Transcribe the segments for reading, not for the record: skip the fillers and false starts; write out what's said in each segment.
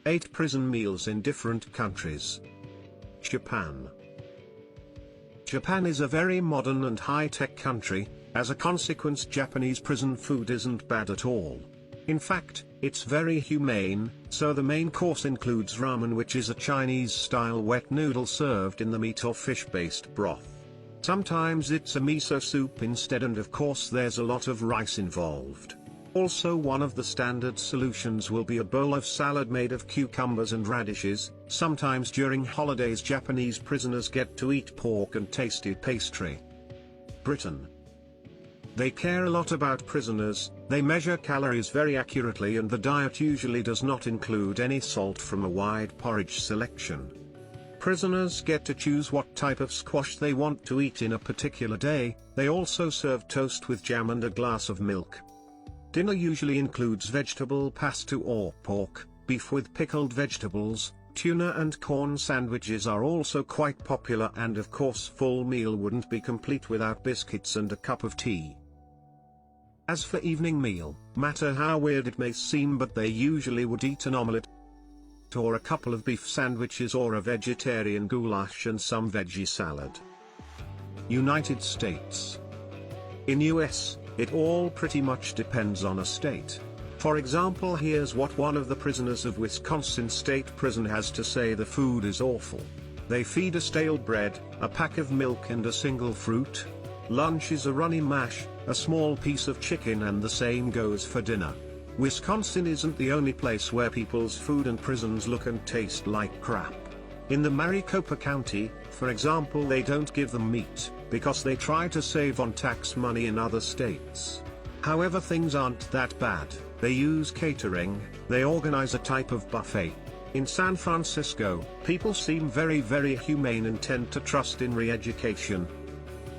8 prison meals in different countries. Japan. Japan is a very modern and high-tech country. As a consequence, Japanese prison food isn't bad at all. In fact, it's very humane, so the main course includes ramen, which is a Chinese-style wet noodle served in the meat or fish-based broth. Sometimes it's a miso soup instead, and of course there's a lot of rice involved. Also, one of the standard solutions will be a bowl of salad made of cucumbers and radishes. Sometimes during holidays, Japanese prisoners get to eat pork and tasty pastry. Britain. They care a lot about prisoners. They measure calories very accurately, and the diet usually does not include any salt from a wide porridge selection. Prisoners get to choose what type of squash they want to eat in a particular day. They also serve toast with jam and a glass of milk. Dinner usually includes vegetable pasta or pork, beef with pickled vegetables. Tuna and corn sandwiches are also quite popular, and of course full meal wouldn't be complete without biscuits and a cup of tea. As for evening meal, matter how weird it may seem, but they usually would eat an omelette or a couple of beef sandwiches or a vegetarian goulash and some veggie salad. United States. In US, it all pretty much depends on a state. For example, here's what one of the prisoners of Wisconsin State Prison has to say: the food is awful. They feed a stale bread, a pack of milk and a single fruit. Lunch is a runny mash, a small piece of chicken, and the same goes for dinner. Wisconsin isn't the only place where people's food and prisons look and taste like crap. In the Maricopa County, for example, they don't give them meat, because they try to save on tax money in other states. However, things aren't that bad. They use catering. They organize a type of buffet. In San Francisco, people seem very humane and tend to trust in re-education.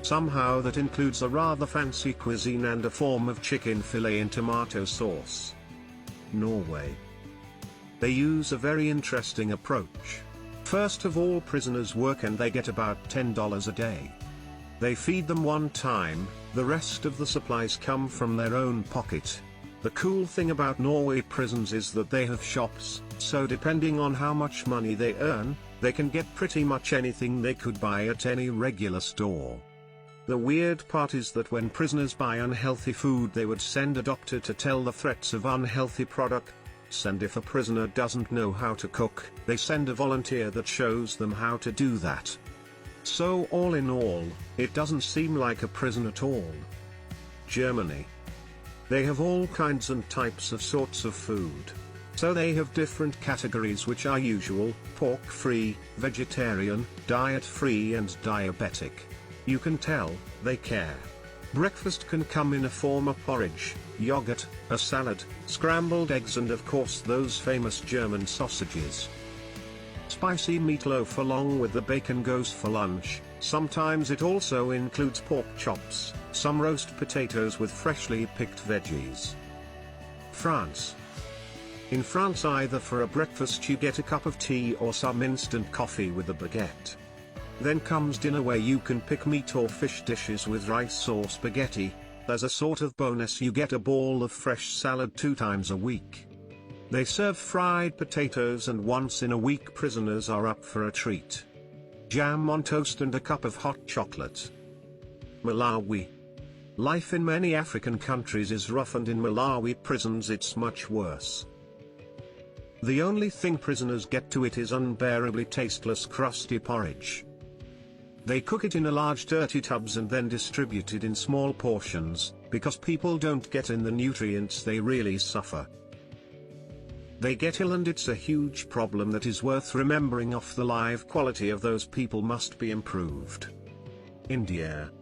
Somehow that includes a rather fancy cuisine and a form of chicken fillet in tomato sauce. Norway. They use a very interesting approach. First of all, prisoners work and they get about $10 a day. They feed them one time, the rest of the supplies come from their own pocket. The cool thing about Norway prisons is that they have shops, so depending on how much money they earn, they can get pretty much anything they could buy at any regular store. The weird part is that when prisoners buy unhealthy food, they would send a doctor to tell the threats of unhealthy products, and if a prisoner doesn't know how to cook, they send a volunteer that shows them how to do that. So all in all, it doesn't seem like a prison at all. Germany. They have all kinds and types of sorts of food. So they have different categories which are usual: pork-free, vegetarian, diet-free and diabetic. You can tell, they care. Breakfast can come in a form of porridge, yogurt, a salad, scrambled eggs and of course those famous German sausages. Spicy meatloaf along with the bacon goes for lunch. Sometimes it also includes pork chops, some roast potatoes with freshly picked veggies. France. In France, either for a breakfast you get a cup of tea or some instant coffee with a baguette. Then comes dinner, where you can pick meat or fish dishes with rice or spaghetti. As a sort of bonus, you get a bowl of fresh salad 2 times a week. They serve fried potatoes, and once in a week prisoners are up for a treat. Jam on toast and a cup of hot chocolate. Malawi. Life in many African countries is rough, and in Malawi prisons it's much worse. The only thing prisoners get to eat is unbearably tasteless crusty porridge. They cook it in a large dirty tubs and then distribute it in small portions. Because people don't get in the nutrients, they really suffer. They get ill, and it's a huge problem that is worth remembering. Off the life quality of those people must be improved. India.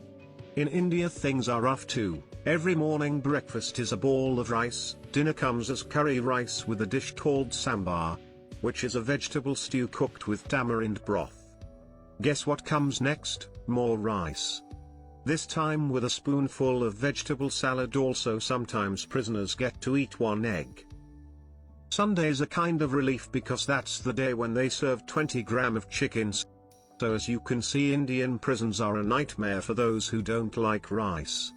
In India things are rough too. Every morning breakfast is a bowl of rice, dinner comes as curry rice with a dish called sambar, which is a vegetable stew cooked with tamarind broth. Guess what comes next? More rice. This time with a spoonful of vegetable salad. Also sometimes prisoners get to eat 1 egg. Sundays are kind of relief because that's the day when they serve 20 grams of chickens. So as you can see, Indian prisons are a nightmare for those who don't like rice.